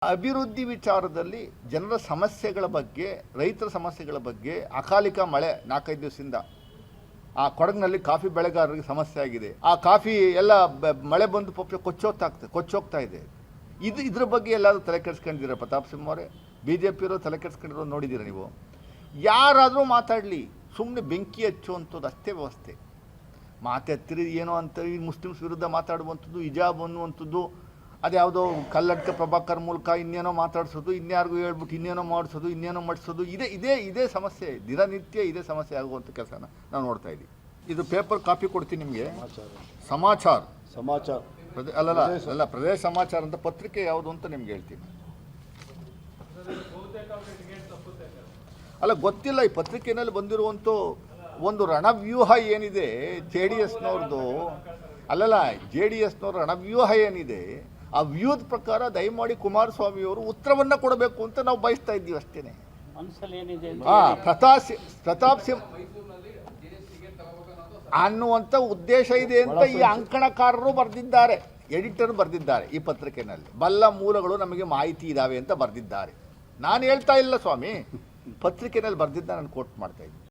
ಅಭಿವೃದ್ಧಿ ವಿಚಾರದಲ್ಲಿ ಜನರ ಸಮಸ್ಯೆಗಳ ಬಗ್ಗೆ, ರೈತರ ಸಮಸ್ಯೆಗಳ ಬಗ್ಗೆ, ಅಕಾಲಿಕ ಮಳೆ 4-5 ದಿವಸದಿಂದ ಆ ಕೊಡಗಿನಲ್ಲಿ ಕಾಫಿ ಬೆಳೆಗಾರರಿಗೆ ಸಮಸ್ಯೆ ಆಗಿದೆ. ಆ ಕಾಫಿ ಎಲ್ಲ ಮಳೆ ಬಂದು ಕೊಚ್ಚೋಗ್ತಾ ಇದೆ. ಇದ್ರ ಬಗ್ಗೆ ಎಲ್ಲಾದರೂ ತಲೆ ಕೆಡಿಸ್ಕೊಂಡಿದ್ದೀರಾ ಪ್ರತಾಪ್ ಸಿಂಹ ಅವರೇ? BJP ತಲೆ ಕೆಡಿಸ್ಕೊಂಡಿರೋ ನೋಡಿದ್ದೀರಾ ನೀವು? ಯಾರಾದರೂ ಮಾತಾಡಲಿ, ಸುಮ್ಮನೆ ಬೆಂಕಿ ಹಚ್ಚುವಂಥದ್ದು ಅಷ್ಟೇ ವ್ಯವಸ್ಥೆ. ಮಾತೆತ್ತಿರಿ ಏನೋ ಅಂತ ಈ ಮುಸ್ಲಿಮ್ಸ್ ವಿರುದ್ಧ ಮಾತಾಡುವಂಥದ್ದು, ಹಿಜಾಬ್ ಅನ್ನುವಂಥದ್ದು, ಅದ್ಯಾವುದೋ ಕಲ್ಲಡ್ಕ ಪ್ರಭಾಕರ್ ಮೂಲಕ ಇನ್ನೇನೋ ಮಾತಾಡಿಸೋದು, ಇನ್ಯಾರಿಗೂ ಹೇಳ್ಬಿಟ್ಟು ಇನ್ನೇನೋ ಮಾಡಿಸೋದು, ಇನ್ನೇನೋ ಮಾಡಿಸೋದು, ಇದೇ ಸಮಸ್ಯೆ. ದಿನನಿತ್ಯ ಇದೇ ಸಮಸ್ಯೆ ಆಗುವಂಥ ಕೆಲಸನ ನಾವು ನೋಡ್ತಾ ಇದ್ದೀವಿ. ಇದು ಪೇಪರ್ ಕಾಪಿ ಕೊಡ್ತೀನಿ ನಿಮಗೆ. ಸಮಾಚಾರ ಅಲ್ಲ, ಪ್ರದೇಶ ಸಮಾಚಾರ ಅಂತ ಪತ್ರಿಕೆ ಯಾವುದು ಅಂತ ನಿಮ್ಗೆ ಹೇಳ್ತೀನಿ. ಅಲ್ಲ, ಗೊತ್ತಿಲ್ಲ. ಈ ಪತ್ರಿಕೆಯಲ್ಲಿ ಬಂದಿರುವಂಥ ಒಂದು ರಣವ್ಯೂಹ ಏನಿದೆ JDSನವ್ರದ್ದು, JDSನವ್ರ ರಣವ್ಯೂಹ ಏನಿದೆ, ಆ ವ್ಯೂಹದ ಪ್ರಕಾರ ದಯಮಾಡಿ ಕುಮಾರಸ್ವಾಮಿಯವರು ಉತ್ತರವನ್ನು ಕೊಡಬೇಕು ಅಂತ ನಾವು ಬಯಸ್ತಾ ಇದ್ದೀವಿ ಅಷ್ಟೇ. ಪ್ರತಾಪ್ ಸಿಂಹ ಅನ್ನುವಂಥ ಉದ್ದೇಶ ಇದೆ ಅಂತ ಈ ಅಂಕಣಕಾರರು ಬರೆದಿದ್ದಾರೆ, ಎಡಿಟರ್ ಬರೆದಿದ್ದಾರೆ. ಈ ಪತ್ರಿಕೆಯಲ್ಲಿ ಬಲ್ಲ ಮೂಲಗಳು ನಮಗೆ ಮಾಹಿತಿ ಇದ್ದಾವೆ ಅಂತ ಬರೆದಿದ್ದಾರೆ. ನಾನು ಹೇಳ್ತಾ ಇಲ್ಲ ಸ್ವಾಮಿ, ಪತ್ರಿಕೆಯಲ್ಲಿ ಬರೆದಿದ್ದ ನಾನು ಕೋಟ್ ಮಾಡ್ತಾ ಇದ್ದೀನಿ.